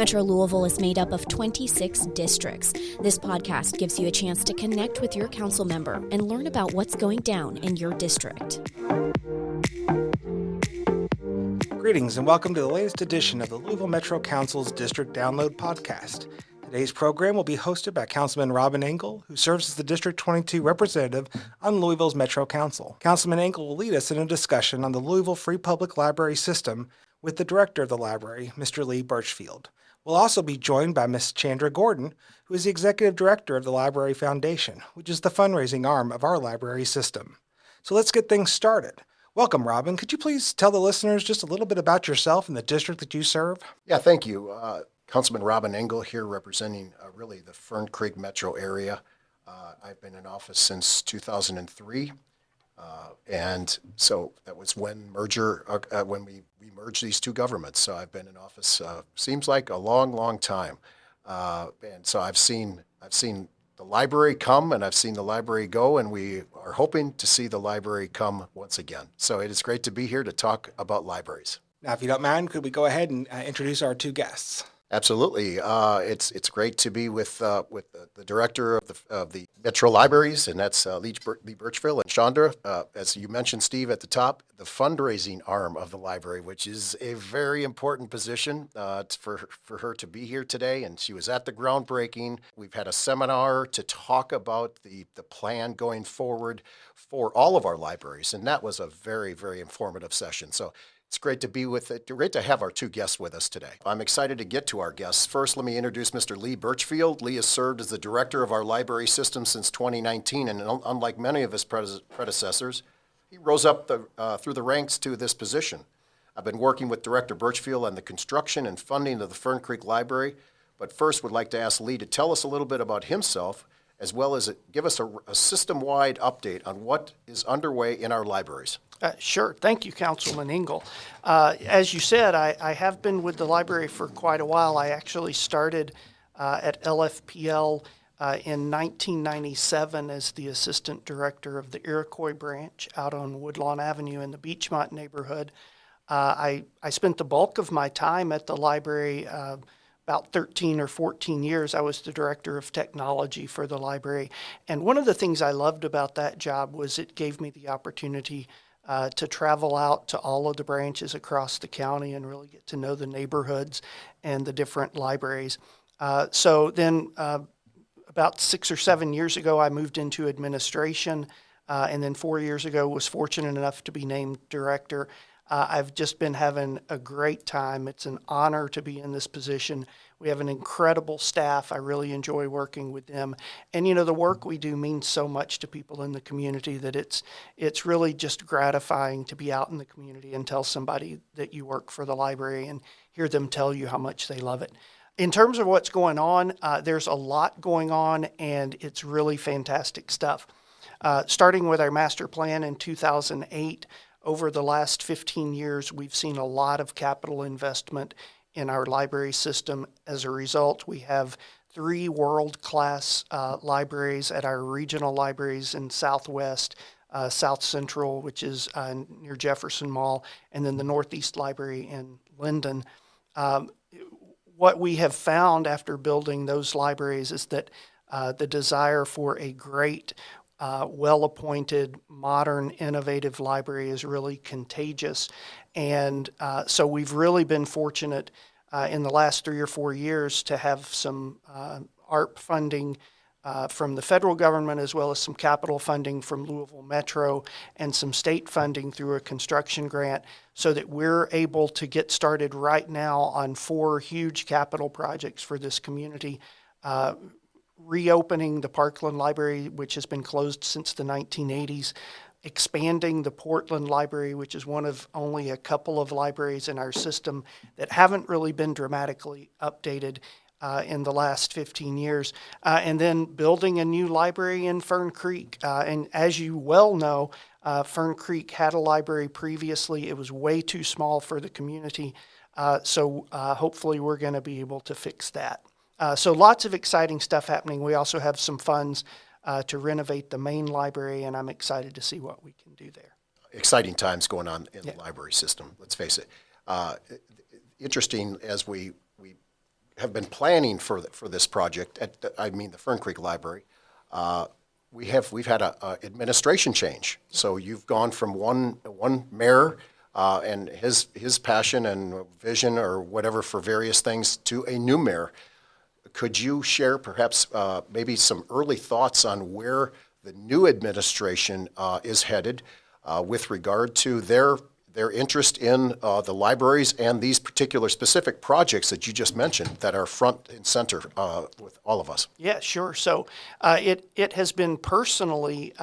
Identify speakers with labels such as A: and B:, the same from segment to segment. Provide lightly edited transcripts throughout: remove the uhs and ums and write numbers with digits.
A: Metro Louisville is made up of 26 districts. This podcast gives you a chance to connect with your council member and learn about what's going down in your district.
B: Greetings and welcome to the latest edition of the Louisville Metro Council's District Download Podcast. Today's program will be hosted by Councilman Robin Engel, who serves as the District 22 representative on Louisville's Metro Council. Councilman Engel will lead us in a discussion on the Louisville Free Public Library System with the director of the library, Mr. Lee Birchfield. We'll also be joined by Ms. Chandra Gordon, who is the executive director of the Library Foundation, which is the fundraising arm of our library system. So let's get things started. Welcome, Robin. Could you please tell the listeners just a little bit about yourself and the district that you serve?
C: Yeah, thank you. Councilman Robin Engel here representing really the Fern Creek metro area. I've been in office since 2003. And so that was when we merged these two governments. So I've been in office, seems like a long, long time. And so I've seen the library come and I've seen the library go, and we are hoping to see the library come once again. So it is great to be here to talk about libraries.
B: Now, if you don't mind, could we go ahead and introduce our two guests?
C: Absolutely. It's great to be with the director of the Metro Libraries, and that's Lee Birchfield, and Chandra, as you mentioned, Steve, at the top, the fundraising arm of the library, which is a very important position for her to be here today. And she was at the groundbreaking. We've had a seminar to talk about the plan going forward for all of our libraries, and that was a very, very informative session. So it's great to be great to have our two guests with us today. I'm excited to get to our guests. First, let me introduce Mr. Lee Birchfield. Lee has served as the director of our library system since 2019, and unlike many of his predecessors, he rose up through the ranks to this position. I've been working with Director Birchfield on the construction and funding of the Fern Creek Library, but first would like to ask Lee to tell us a little bit about himself, as well as give us a system-wide update on what is underway in our libraries.
D: Sure. Thank you, Councilman Engel. As you said, I have been with the library for quite a while. I actually started at LFPL in 1997 as the assistant director of the Iroquois branch out on Woodlawn Avenue in the Beachmont neighborhood. I spent the bulk of my time at the library, about 13 or 14 years. I was the director of technology for the library. And one of the things I loved about that job was it gave me the opportunity to travel out to all of the branches across the county and really get to know the neighborhoods and the different libraries. So then about 6 or 7 years ago, I moved into administration, and then 4 years ago was fortunate enough to be named director. I've just been having a great time. It's an honor to be in this position. We have an incredible staff. I really enjoy working with them. And, the work we do means so much to people in the community that it's really just gratifying to be out in the community and tell somebody that you work for the library and hear them tell you how much they love it. In terms of what's going on, there's a lot going on, and it's really fantastic stuff. Starting with our master plan in 2008, over the last 15 years, we've seen a lot of capital investment in our library system. As a result, we have 3 world-class libraries at our regional libraries in Southwest, South Central, which is near Jefferson Mall, and then the Northeast Library in Linden. What we have found after building those libraries is that the desire for a great well-appointed, modern, innovative library is really contagious. And so we've really been fortunate in the last 3 or 4 years to have some ARP funding from the federal government, as well as some capital funding from Louisville Metro and some state funding through a construction grant, so that we're able to get started right now on 4 huge capital projects for this community. Reopening the Parkland Library, which has been closed since the 1980s, expanding the Portland Library, which is one of only a couple of libraries in our system that haven't really been dramatically updated in the last 15 years, and then building a new library in Fern Creek. And as you well know, Fern Creek had a library previously. It was way too small for the community, so hopefully we're going to be able to fix that. So lots of exciting stuff happening. We also have some funds to renovate the main library, and I'm excited to see what we can do there.
C: Exciting times going on in the library system, let's face it. Interesting, as we have been planning for this project at the Fern Creek Library, we've had a administration change. So you've gone from one mayor and his passion and vision or whatever for various things to a new mayor. Could you share perhaps maybe some early thoughts on where the new administration is headed with regard to their interest in the libraries and these particular specific projects that you just mentioned that are front and center with all of us?
D: Yeah, sure. So it has been personally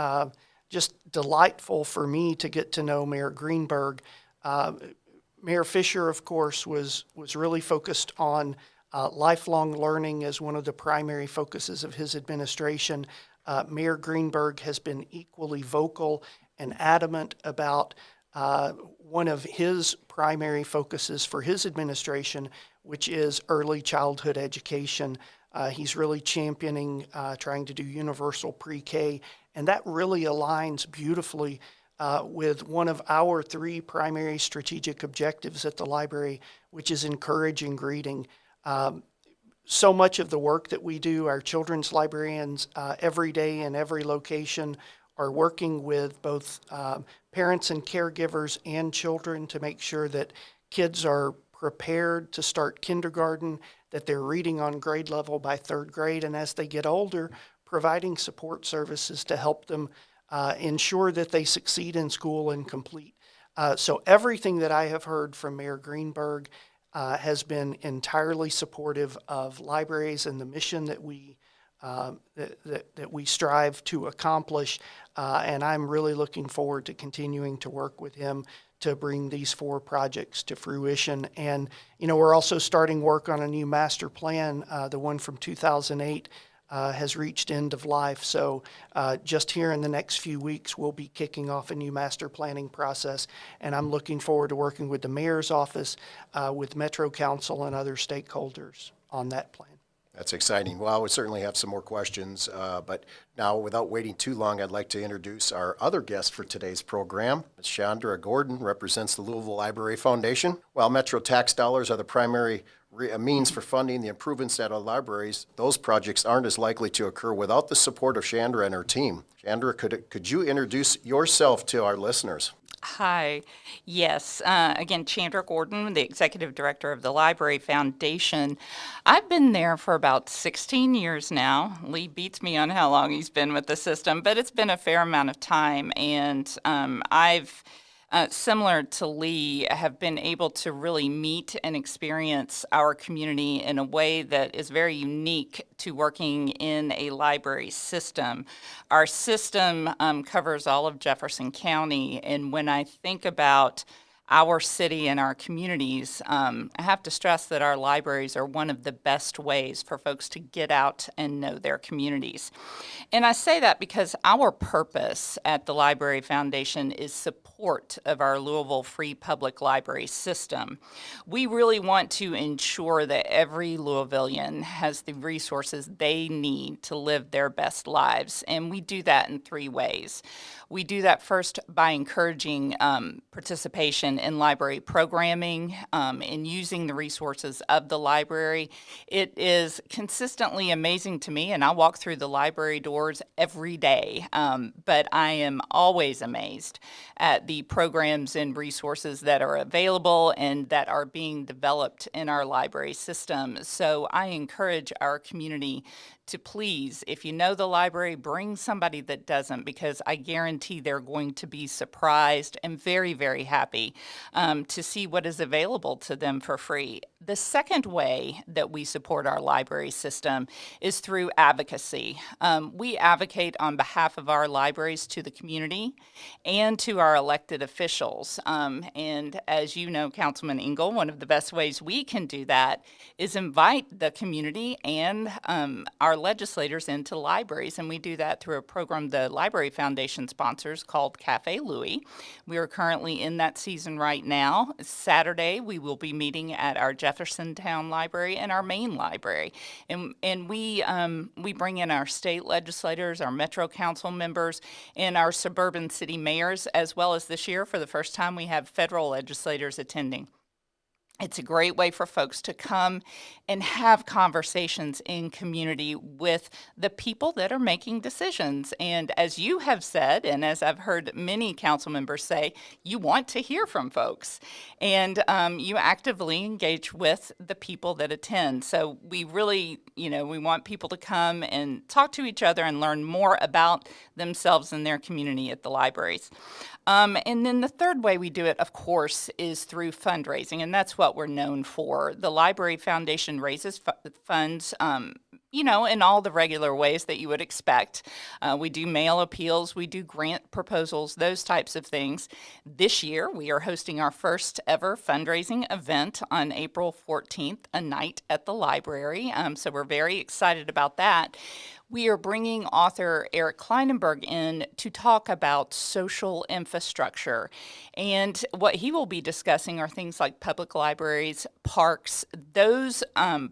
D: just delightful for me to get to know Mayor Greenberg. Mayor Fisher, of course, was really focused on lifelong learning as one of the primary focuses of his administration. Mayor Greenberg has been equally vocal and adamant about one of his primary focuses for his administration, which is early childhood education. He's really championing trying to do universal pre-K, and that really aligns beautifully with one of our 3 primary strategic objectives at the library, which is encouraging reading. So much of the work that we do, our children's librarians every day in every location are working with both parents and caregivers and children to make sure that kids are prepared to start kindergarten, that they're reading on grade level by 3rd grade, and as they get older, providing support services to help them ensure that they succeed in school and complete. So everything that I have heard from Mayor Greenberg has been entirely supportive of libraries and the mission that we strive to accomplish, and I'm really looking forward to continuing to work with him to bring these 4 projects to fruition. And we're also starting work on a new master plan. The one from 2008 has reached end of life, so just here in the next few weeks we'll be kicking off a new master planning process, and I'm looking forward to working with the mayor's office, with Metro Council and other stakeholders on that plan.
C: That's exciting. Well, we certainly have some more questions, but now, without waiting too long, I'd like to introduce our other guest for today's program. Ms. Chandra Gordon represents the Louisville Library Foundation. While Metro tax dollars are the primary means for funding the improvements at our libraries, those projects aren't as likely to occur without the support of Chandra and her team. Chandra, could you introduce yourself to our listeners?
E: Hi. Yes. Again, Chandra Gordon, the Executive Director of the Library Foundation. I've been there for about 16 years now. Lee beats me on how long he's been with the system, but it's been a fair amount of time. And I've, similar to Lee, have been able to really meet and experience our community in a way that is very unique to working in a library system. Our system covers all of Jefferson County, and when I think about our city and our communities, I have to stress that our libraries are one of the best ways for folks to get out and know their communities. And I say that because our purpose at the Library Foundation is support of our Louisville Free Public Library system. We really want to ensure that every Louisvillian has the resources they need to live their best lives, and we do that in 3 ways. We do that first by encouraging participation in library programming and using the resources of the library. It is consistently amazing to me, and I walk through the library doors every day, but I am always amazed at the programs and resources that are available and that are being developed in our library system. So I encourage our community to please, if you know the library, bring somebody that doesn't, because I guarantee they're going to be surprised and very, very happy to see what is available to them for free. The second way that we support our library system is through advocacy. We advocate on behalf of our libraries to the community and to our elected officials. And as you know, Councilman Engel, one of the best ways we can do that is invite the community and our legislators into libraries, and we do that through a program the Library Foundation sponsors called Cafe Louie. We are currently in that season right now. Saturday, we will be meeting at our Jeffersontown Library and our main library, and we bring in our state legislators, our Metro Council members, and our suburban city mayors, as well as this year, for the first time, we have federal legislators attending. It's a great way for folks to come and have conversations in community with the people that are making decisions. And as you have said, and as I've heard many council members say, you want to hear from folks. And you actively engage with the people that attend. So we really, we want people to come and talk to each other and learn more about themselves and their community at the libraries. And then the third way we do it, of course, is through fundraising, and that's what we're known for. The Library Foundation raises funds, in all the regular ways that you would expect. We do mail appeals, we do grant proposals, those types of things. This year, we are hosting our first ever fundraising event on April 14th, a night at the library. So we're very excited about that. We are bringing author Eric Kleinenberg in to talk about social infrastructure. And what he will be discussing are things like public libraries, parks, those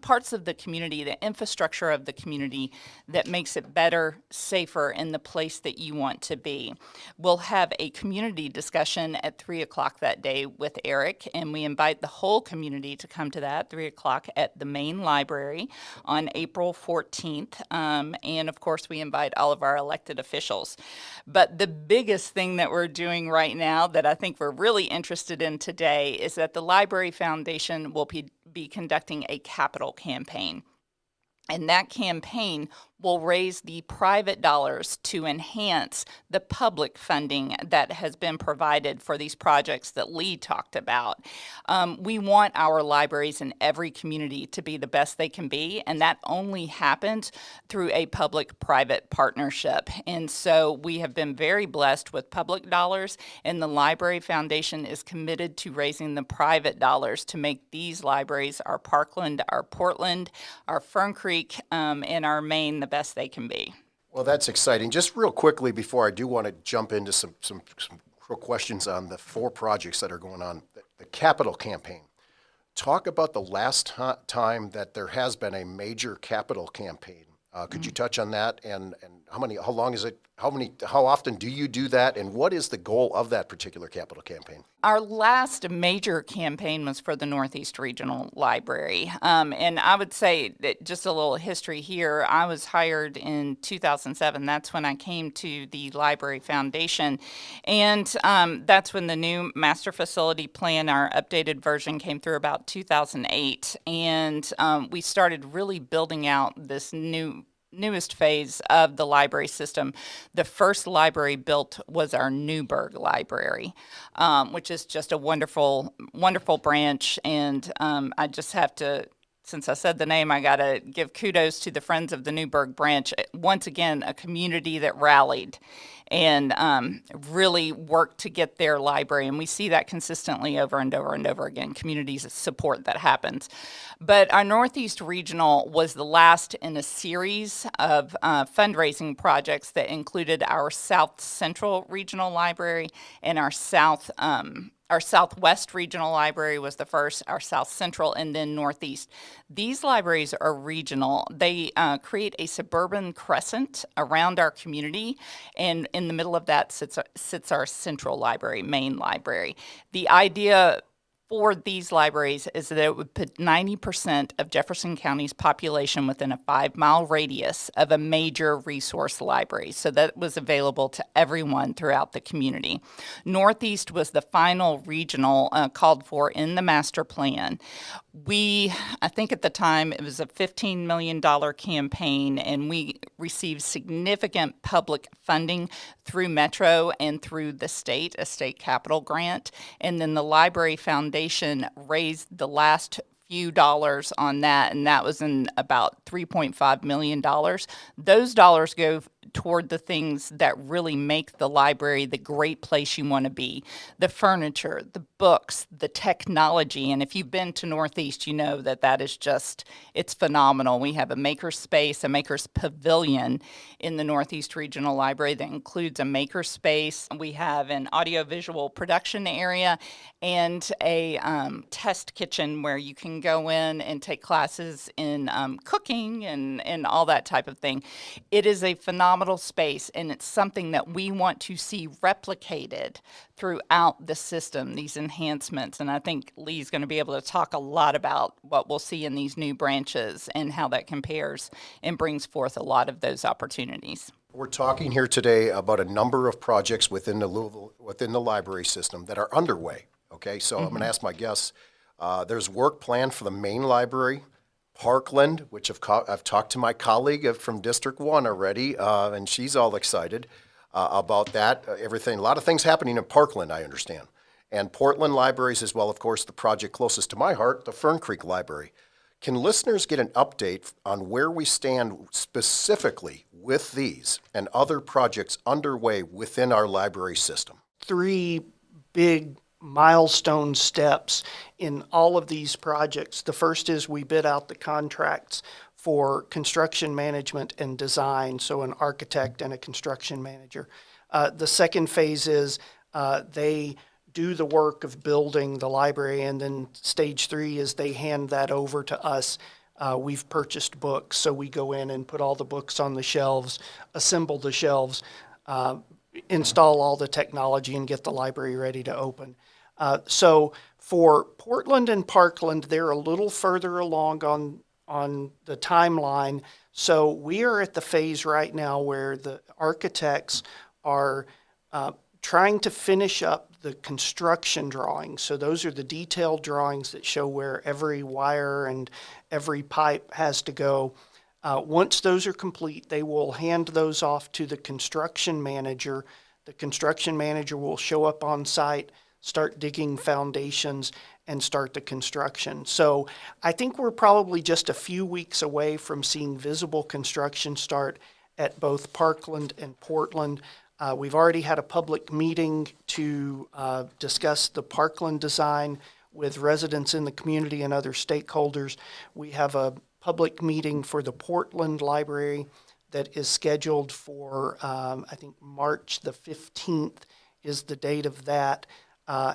E: parts of the community, the infrastructure of the community that makes it better, safer, and the place that you want to be. We'll have a community discussion at 3 o'clock that day with Eric, and we invite the whole community to come to that, 3 o'clock at the main library on April 14th. And of course, we invite all of our elected officials. But the biggest thing that we're doing right now that I think we're really interested in today is that the Library Foundation will be conducting a capital campaign. And that campaign will raise the private dollars to enhance the public funding that has been provided for these projects that Lee talked about. We want our libraries in every community to be the best they can be, and that only happens through a public-private partnership. And so we have been very blessed with public dollars, and the Library Foundation is committed to raising the private dollars to make these libraries, our Parkland, our Portland, our Fern Creek, and our Maine, the best they can be.
C: Well, that's exciting. Just real quickly before I do want to jump into some real questions on the 4 projects that are going on, the capital campaign. Talk about the last time that there has been a major capital campaign. Could you touch on that, and how long is it? How often do you do that, and what is the goal of that particular capital campaign?
E: Our last major campaign was for the Northeast Regional Library. And I would say that just a little history here. I was hired in 2007. That's when I came to the Library Foundation. And that's when the new master facility plan, our updated version, came through about 2008. And we started really building out this newest phase of the library system. The first library built was our Newburgh Library, which is just a wonderful, wonderful branch. And I just have to, since I said the name, I got to give kudos to the Friends of the Newburgh branch. Once again, a community that rallied and really worked to get their library. And we see that consistently over and over and over again, communities support that happens. But our Northeast Regional was the last in a series of fundraising projects that included our South Central Regional Library and our Southwest Regional Library was the first, our South Central, and then Northeast. These libraries are regional. They create a suburban crescent around our community, and in the middle of that sits our Central Library, main library. The idea for these libraries is that it would put 90% of Jefferson County's population within a 5-mile radius of a major resource library. So that was available to everyone throughout the community. Northeast was the final regional called for in the master plan. I think at the time it was a $15 million campaign, and we received significant public funding through Metro and through the state, a state capital grant. And then the Library Foundation raised the last few dollars on that, and that was in about $3.5 million. Those dollars go toward the things that really make the library the great place you want to be. The furniture, the books, the technology. And if you've been to Northeast, you know that is just, it's phenomenal. We have a maker space, a maker's pavilion in the Northeast Regional Library that includes a maker space. We have an audiovisual production area and a test kitchen where you can go in and take classes in cooking and all that type of thing. It is a phenomenal phenomenal space, and it's something that we want to see replicated throughout the system, these enhancements. And I think Lee's going to be able to talk a lot about what we'll see in these new branches and how that compares and brings forth a lot of those opportunities.
C: We're talking here today about a number of projects within the library system that are underway. Okay, so I'm going to ask my guests. There's work planned for the main library, Parkland, which I've talked to my colleague from District 1 already, and she's all excited about that. Everything, a lot of things happening in Parkland, I understand. And Portland Libraries as well, of course, the project closest to my heart, the Fern Creek Library. Can listeners get an update on where we stand specifically with these and other projects underway within our library system?
D: 3 big milestone steps in all of these projects. The first is we bid out the contracts for construction management and design, so an architect and a construction manager. The second phase is they do the work of building the library, and then stage 3 is they hand that over to us. We've purchased books, so we go in and put all the books on the shelves, assemble the shelves, install all the technology, and get the library ready to open. So for Portland and Parkland, they're a little further along on the timeline. So we are at the phase right now where the architects are trying to finish up the construction drawings. So those are the detailed drawings that show where every wire and every pipe has to go. Once those are complete, they will hand those off to the construction manager. The construction manager will show up on site, start digging foundations, and start the construction. So I think we're probably just a few weeks away from seeing visible construction start at both Parkland and Portland. We've already had a public meeting to discuss the Parkland design with residents in the community and other stakeholders. We have a public meeting for the Portland Library that is scheduled for, I think, March the 15th is the date of that.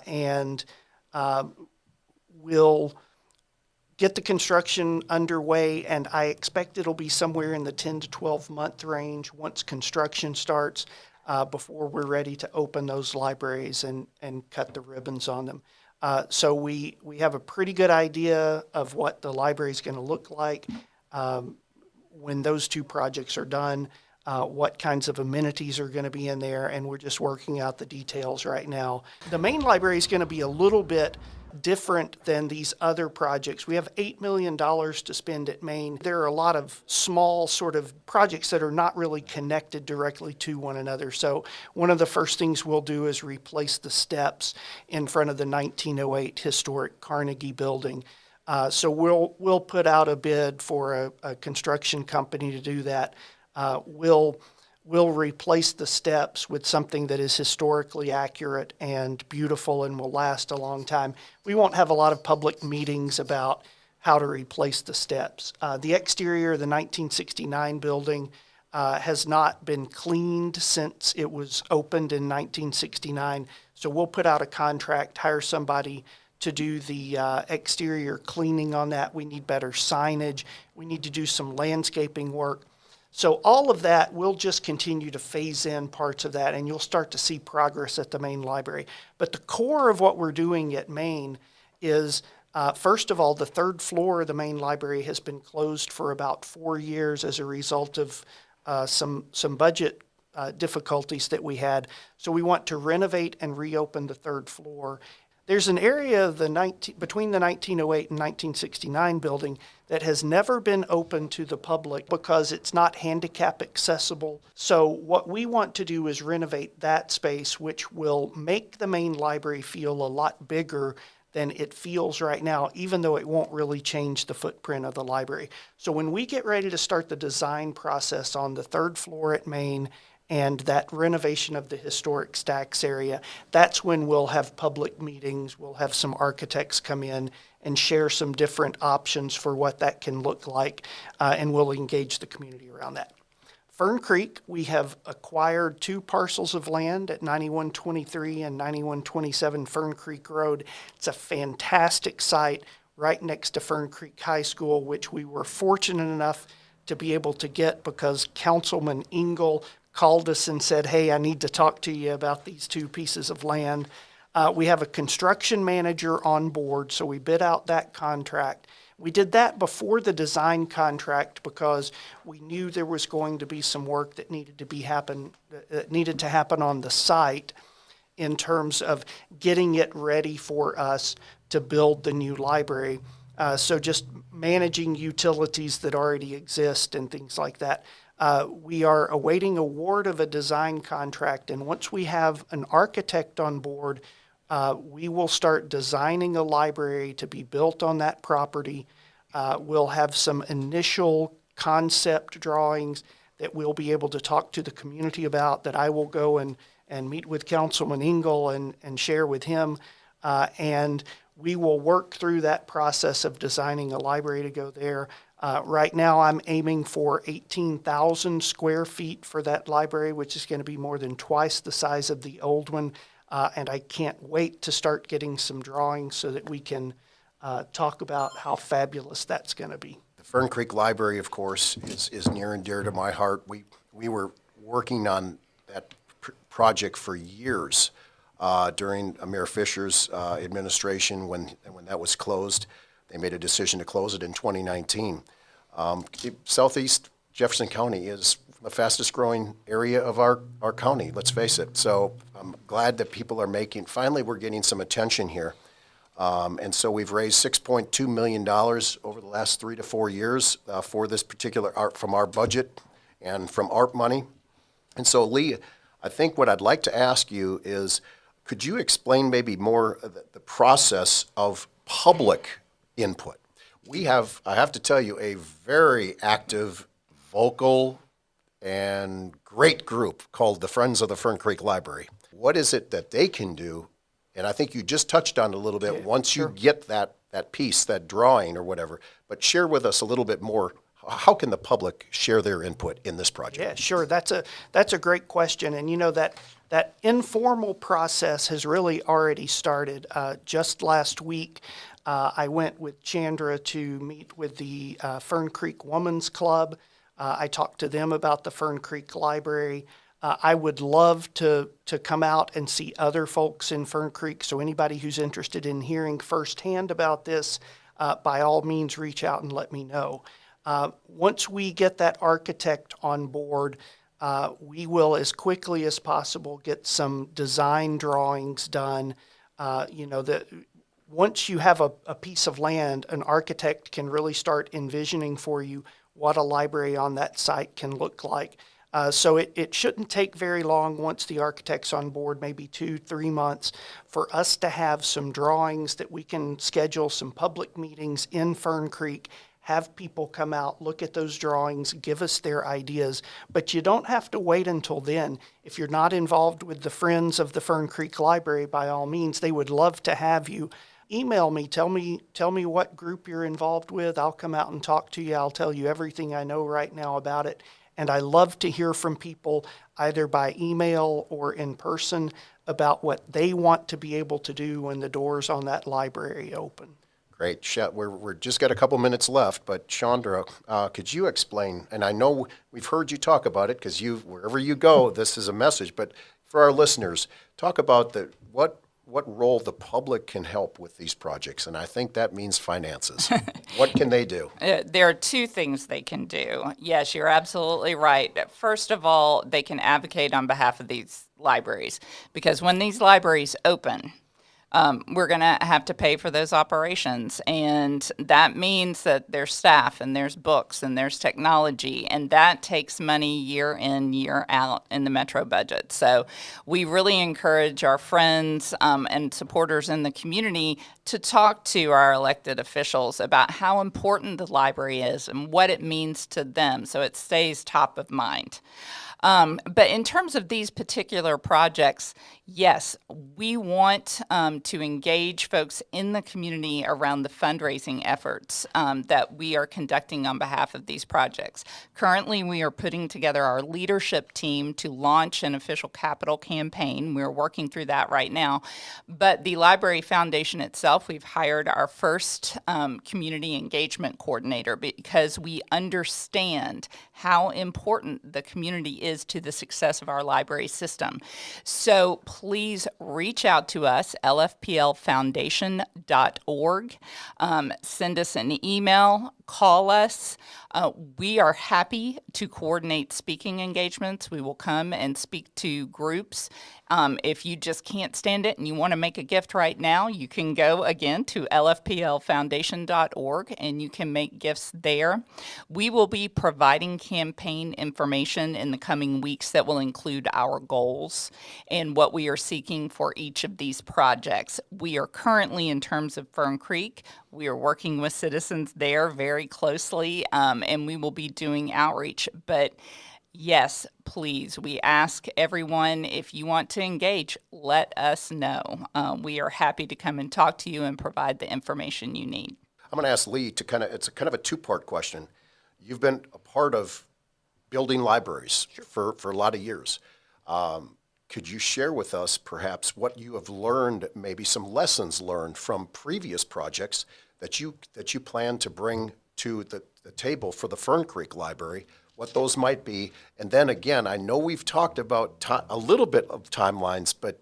D: And we'll get the construction underway, and I expect it'll be somewhere in the 10 to 12 month range once construction starts, before we're ready to open those libraries and cut the ribbons on them. So we have a pretty good idea of what the library is going to look like when those 2 projects are done, what kinds of amenities are going to be in there, and we're just working out the details right now. The main library is going to be a little bit different than these other projects. We have $8 million to spend at Main. There are a lot of small sort of projects that are not really connected directly to one another. So one of the first things we'll do is replace the steps in front of the 1908 historic Carnegie building. So we'll put out a bid for a construction company to do that. We'll replace the steps with something that is historically accurate and beautiful and will last a long time. We won't have a lot of public meetings about how to replace the steps. The exterior of the 1969 building has not been cleaned since it was opened in 1969. So we'll put out a contract, hire somebody to do the exterior cleaning on that. We need better signage. We need to do some landscaping work. So all of that, we'll just continue to phase in parts of that, and you'll start to see progress at the main library. But the core of what we're doing at Main is, first of all, the 3rd floor of the main library has been closed for about 4 years as a result of some budget difficulties that we had. So we want to renovate and reopen the 3rd floor. There's an area of between the 1908 and 1969 building that has never been open to the public because it's not handicap accessible. So what we want to do is renovate that space, which will make the main library feel a lot bigger than it feels right now, even though it won't really change the footprint of the library. So when we get ready to start the design process on the 3rd floor at Main and that renovation of the historic stacks area, that's when we'll have public meetings. We'll have some architects come in and share some different options for what that can look like, and we'll engage the community around that. Fern Creek, we have acquired 2 parcels of land at 9123 and 9127 Fern Creek Road. It's a fantastic site right next to Fern Creek High School, which we were fortunate enough to be able to get because Councilman Engel called us and said, hey, I need to talk to you about these 2 pieces of land. We have a construction manager on board, so we bid out that contract. We did that before the design contract because we knew there was going to be some work that needed to happen on the site in terms of getting it ready for us to build the new library. So just managing utilities that already exist and things like that. We are awaiting award of a design contract, and once we have an architect on board, we will start designing a library to be built on that property. We'll have some initial concept drawings that we'll be able to talk to the community about, that I will go and meet with Councilman Engel and share with him. And we will work through that process of designing a library to go there. Right now, I'm aiming for 18,000 square feet for that library, which is going to be more than twice the size of the old one. And I can't wait to start getting some drawings so that we can talk about how fabulous that's going to be.
C: The Fern Creek Library, of course, is near and dear to my heart. We were working on that project for years during Mayor Fisher's administration when that was closed. They made a decision to close it in 2019. Southeast Jefferson County is the fastest growing area of our county, let's face it. So I'm glad that people are finally we're getting some attention here. And so we've raised $6.2 million over the last 3 to 4 years for this particular art from our budget and from ARP money. And so, Lee, I think what I'd like to ask you is, could you explain maybe more the process of public input? We have, I have to tell you, a very active, vocal, and great group called the Friends of the Fern Creek Library. What is it that they can do? And I think you just touched on it a little bit once you get that piece, that drawing or whatever, but share with us a little bit more. How can the public share their input in this project?
D: Yeah, sure. That's a great question. And you know, that informal process has really already started. Just last week, I went with Chandra to meet with the Fern Creek Women's Club. I talked to them about the Fern Creek Library. I would love to come out and see other folks in Fern Creek. So anybody who's interested in hearing firsthand about this, by all means, reach out and let me know. Once we get that architect on board, we will, as quickly as possible, get some design drawings done. Once you have a piece of land, an architect can really start envisioning for you what a library on that site can look like. So it shouldn't take very long once the architect's on board, maybe 2-3 months, for us to have some drawings that we can schedule some public meetings in Fern Creek, have people come out, look at those drawings, give us their ideas. But you don't have to wait until then. If you're not involved with the Friends of the Fern Creek Library, by all means, they would love to have you. Email me, tell me what group you're involved with. I'll come out and talk to you. I'll tell you everything I know right now about it. And I love to hear from people either by email or in person about what they want to be able to do when the doors on that library open.
C: Great. We're just got a couple minutes left, but Chandra, could you explain, and I know we've heard you talk about it because wherever you go, this is a message, but for our listeners, talk about what role the public can help with these projects, and I think that means finances. What can they do?
E: There are 2 things they can do. Yes, you're absolutely right. First of all, they can advocate on behalf of these libraries, because when these libraries open, we're going to have to pay for those operations. And that means that there's staff and there's books and there's technology, and that takes money year in, year out in the Metro budget. So we really encourage our friends and supporters in the community to talk to our elected officials about how important the library is and what it means to them, so it stays top of mind. But in terms of these particular projects, yes, we want to engage folks in the community around the fundraising efforts that we are conducting on behalf of these projects. Currently, we are putting together our leadership team to launch an official capital campaign. We're working through that right now. But the Library Foundation itself, we've hired our first community engagement coordinator because we understand how important the community is to the success of our library system. So please reach out to us, lfplfoundation.org. Send us an email, call us. We are happy to coordinate speaking engagements. We will come and speak to groups. If you just can't stand it and you want to make a gift right now, you can go again to lfplfoundation.org and you can make gifts there. We will be providing campaign information in the coming weeks that will include our goals and what we are seeking for each of these projects. We are currently, in terms of Fern Creek, we are working with citizens there very closely, and we will be doing outreach. But yes, please, we ask everyone, if you want to engage, let us know. We are happy to come and talk to you and provide the information you need.
C: I'm going to ask Lee to it's kind of a two-part question. You've been a part of building libraries for a lot of years. Could you share with us perhaps what you have learned, maybe some lessons learned from previous projects that you plan to bring to the table for the Fern Creek Library, what those might be? And then again, I know we've talked about a little bit of timelines, but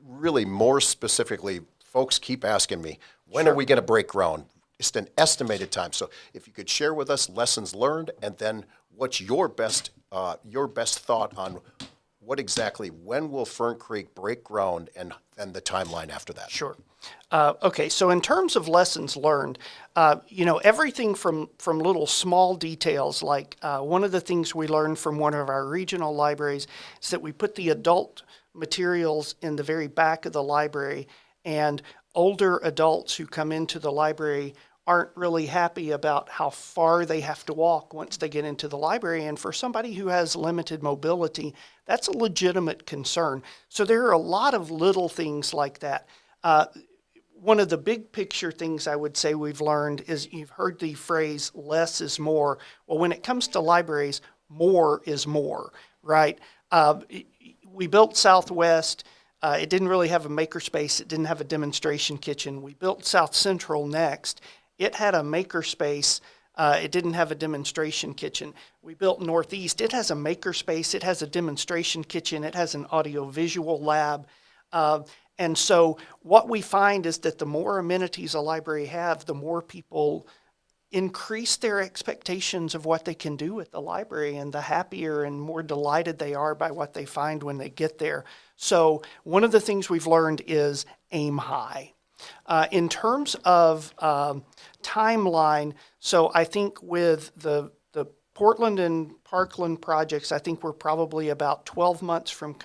C: really more specifically, folks keep asking me, when are we going to break ground? Just an estimated time. So if you could share with us lessons learned, and then what's your best thought on what exactly, when will Fern Creek break ground, and the timeline after that?
D: Sure. Okay, so in terms of lessons learned, everything from little small details, like one of the things we learned from one of our regional libraries is that we put the adult materials in the very back of the library, and older adults who come into the library aren't really happy about how far they have to walk once they get into the library. And for somebody who has limited mobility, that's a legitimate concern. So there are a lot of little things like that. One of the big picture things I would say we've learned is, you've heard the phrase, less is more. Well, when it comes to libraries, more is more, right? We built Southwest. It didn't really have a makerspace. It didn't have a demonstration kitchen. We built South Central next. It had a makerspace. It didn't have a demonstration kitchen. We built Northeast. It has a makerspace. It has a demonstration kitchen. It has an audiovisual lab. And so what we find is that the more amenities a library have, the more people increase their expectations of what they can do at the library, and the happier and more delighted they are by what they find when they get there. So one of the things we've learned is aim high. In terms of timeline, so I think with the Portland and Parkland projects, I think we're probably about 12 months from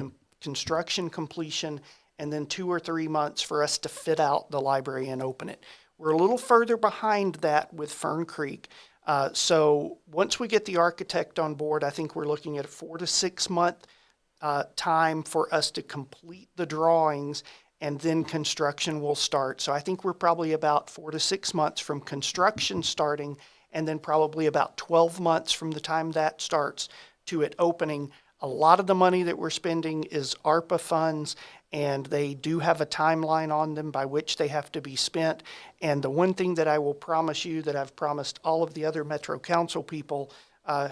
D: construction completion, and then 2 or 3 months for us to fit out the library and open it. We're a little further behind that with Fern Creek. So once we get the architect on board, I think we're looking at a 4 to 6 month time for us to complete the drawings, and then construction will start. So I think we're probably about 4 to 6 months from construction starting, and then probably about 12 months from the time that starts to it opening. A lot of the money that we're spending is ARPA funds, and they do have a timeline on them by which they have to be spent. And the one thing that I will promise you, that I've promised all of the other Metro Council people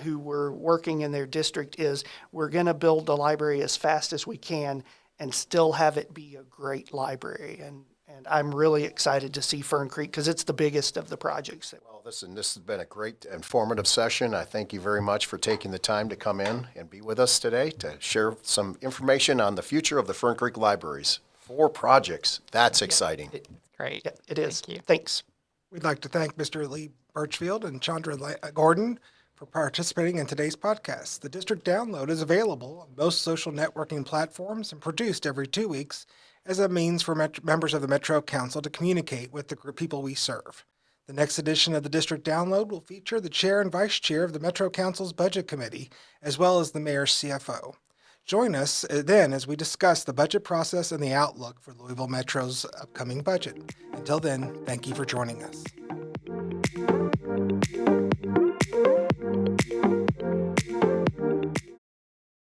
D: who were working in their district, is we're going to build the library as fast as we can and still have it be a great library. And I'm really excited to see Fern Creek, because it's the biggest of the projects.
C: Well, this has been a great, informative session. I thank you very much for taking the time to come in and be with us today to share some information on the future of the Fern Creek Libraries. 4 projects. That's exciting.
E: Great.
D: Yeah, it is.
E: Thank you.
D: Thanks.
B: We'd like to thank Mr. Lee Birchfield and Chandra Gordon for participating in today's podcast. The District Download is available on most social networking platforms and produced every 2 weeks as a means for members of the Metro Council to communicate with the people we serve. The next edition of the District Download will feature the chair and vice chair of the Metro Council's Budget Committee, as well as the mayor's CFO. Join us then as we discuss the budget process and the outlook for Louisville Metro's upcoming budget. Until then, thank you for joining us.